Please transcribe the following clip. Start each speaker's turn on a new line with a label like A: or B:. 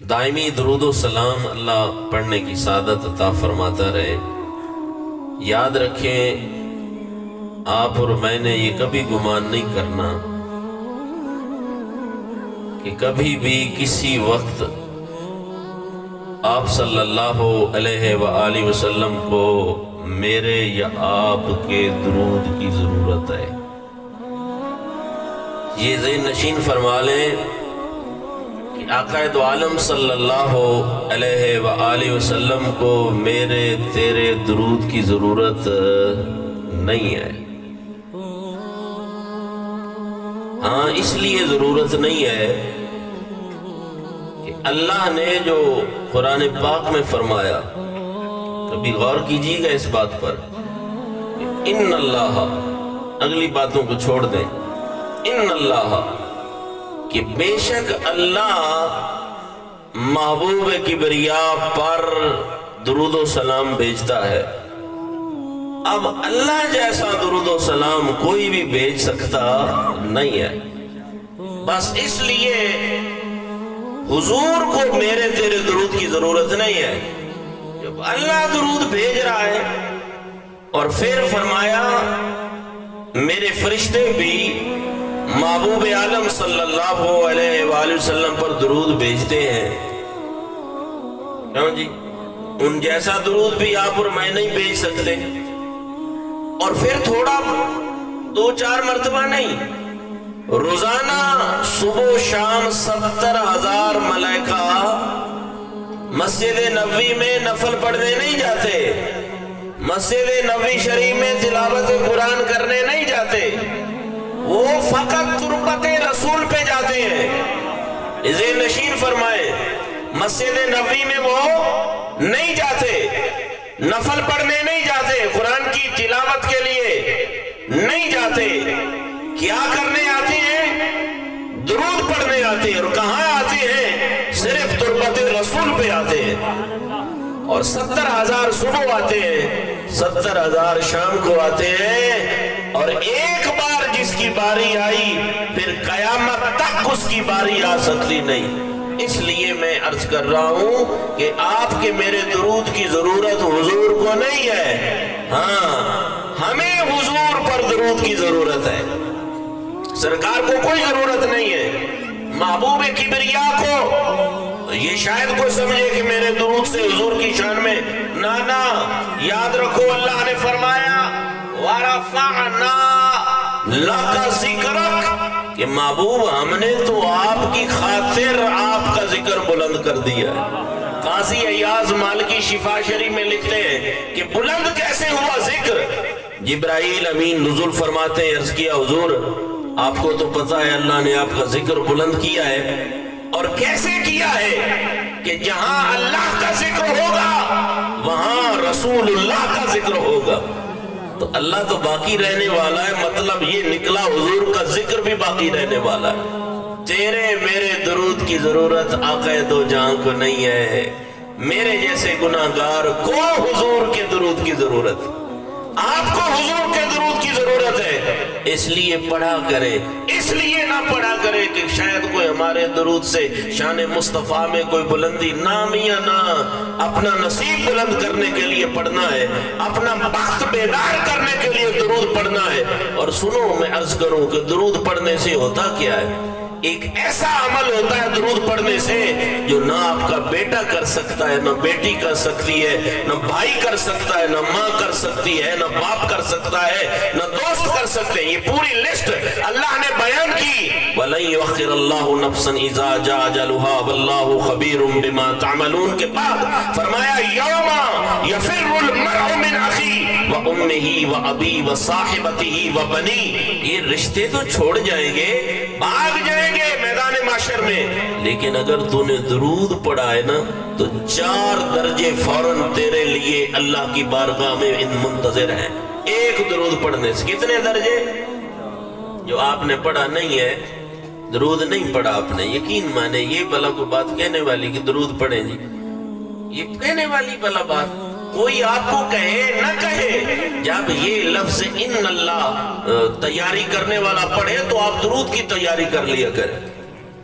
A: دائمی درود و سلام اللہ پڑھنے کی سعادت عطا فرماتا رہے۔ یاد رکھیں، آپ اور میں نے یہ کبھی گمان نہیں کرنا کہ کبھی بھی کسی وقت آپ صلی اللہ علیہ وآلہ وسلم کو میرے یا آپ کے درود کی ضرورت ہے۔ یہ ذہن نشین فرما لیں کہ آقا دو عالم صلی اللہ علیہ وآلہ وسلم کو میرے تیرے درود کی ضرورت نہیں ہے۔ ہاں، اس لیے ضرورت نہیں ہے کہ اللہ نے جو قرآن پاک میں فرمایا، کبھی غور کیجیے گا اس بات پر، ان اللہ، اگلی باتوں کو چھوڑ دیں، ان اللہ، کہ بے شک اللہ محبوب کبریا پر درود و سلام بھیجتا ہے۔ اب اللہ جیسا درود و سلام کوئی بھی بھیج سکتا نہیں ہے۔ بس اس لیے حضور کو میرے تیرے درود کی ضرورت نہیں ہے۔ جب اللہ درود بھیج رہا ہے اور پھر فرمایا میرے فرشتے بھی محبوب عالم صلی اللہ علیہ وآلہ وسلم پر درود بھیجتے ہیں، کیوں جی؟ ان جیسا درود بھی آپ اور میں نہیں بھیج سکتے۔ اور پھر تھوڑا 2-4 مرتبہ نہیں، روزانہ صبح و شام 70,000 ملائکہ مسجد نبوی میں نفل پڑھنے نہیں جاتے، مسجد نبوی شریف میں تلاوت قرآن کرنے نہیں جاتے، وہ فقط تربت رسول پہ جاتے ہیں۔ اسے نشین فرمائے، مسجد نبوی میں وہ نہیں جاتے، نفل پڑھنے نہیں جاتے، قرآن کی تلاوت کے لیے نہیں جاتے۔ کیا کرنے آتے ہیں؟ درود پڑھنے آتے ہیں۔ اور کہاں آتے ہیں؟ صرف تربت رسول پہ آتے ہیں۔ اور 70,000 صبح آتے ہیں، 70,000 شام کو آتے ہیں، اور ایک بار جس کی باری آئی پھر قیامت تک اس کی باری آ سکتی نہیں۔ اس لیے میں عرض کر رہا ہوں کہ آپ کے میرے درود کی ضرورت حضور کو نہیں ہے، ہاں ہمیں حضور پر درود کی ضرورت ہے۔ سرکار کو کوئی ضرورت نہیں ہے۔ محبوب کبریا کو یہ شاید کوئی سمجھے کہ میرے درود سے حضور کی شان میں، نانا، یاد رکھو اللہ نے فرمایا وَرَفَعْنَا لَكَ ذِكْرَكَ، کہ محبوب ہم نے تو آپ کی خاطر آپ کا ذکر بلند کر دیا ہے۔ قاضی ایاز مالکی شفا شریف میں لکھتے ہیں کہ بلند کیسے ہوا ذکر؟ جبرائیل امین نزول فرماتے ہیں، عرض کیا حضور آپ کو تو پتا ہے اللہ نے آپ کا ذکر بلند کیا ہے، اور کیسے کیا ہے؟ کہ جہاں اللہ کا ذکر ہوگا وہاں رسول اللہ کا ذکر ہوگا۔ تو اللہ تو باقی رہنے والا ہے، مطلب یہ نکلا حضور کا ذکر بھی باقی رہنے والا ہے۔ تیرے میرے درود کی ضرورت آقا دو جہاں کو نہیں ہے، میرے جیسے گناہگار کو حضور کے درود کی ضرورت، آپ کو حضور کے درود کی ضرورت ہے۔ اس لیے پڑھا کرے، اس لیے نہ پڑھا کرے کہ شاید کوئی ہمارے درود سے شان مصطفیٰ میں کوئی بلندی، نہ میاں نہ، اپنا نصیب بلند کرنے کے لیے پڑھنا ہے، اپنا بخت بیدار کرنے کے لیے درود پڑھنا ہے۔ اور سنو، میں عرض کروں کہ درود پڑھنے سے ہوتا کیا ہے؟ ایک ایسا عمل ہوتا ہے درود پڑھنے سے جو نہ آپ کا بیٹا کر سکتا ہے، نہ بیٹی کر سکتی ہے، نہ بھائی کر سکتا ہے، نہ ماں کر سکتی ہے، نہ باپ کر سکتا ہے، نہ دوست کر سکتے ہیں۔ یہ پوری لسٹ اللہ نے بیان کی۔ وَلَن يُؤَخِّرَ اللَّهُ نَفْسًا إِذَا جَاءَ أَجَلُهَا وَاللَّهُ خَبِيرٌ بِمَا تَعْمَلُونَ کے بعد فرمایا يَوْمَ يَفِرُّ الْمَرْءُ مِنْ أَخِيهِ وَأُمِّهِ وَأَبِيهِ وَصَاحِبَتِهِ وَبَنِيهِ، یہ رشتے تو چھوڑ جائیں گے، بھاگ جائیں گے میدان معاشر میں، لیکن اگر تو نے درود پڑھا ہے نا تو 4 درجے فوراً تیرے لیے اللہ کی بارگاہ میں منتظر ہیں۔ ایک درود پڑھنے سے کتنے درجے؟ جو آپ نے پڑھا نہیں ہے، درود نہیں پڑھا آپ نے، یقین مانے یہ بلا کو بات کہنے والی کہ درود پڑھیں جی، یہ کہنے والی بلا بات کوئی آپ کو کہے نہ کہے، جب یہ لفظ ان اللہ تیاری کرنے والا پڑھے تو آپ درود کی تیاری کر لیا کریں۔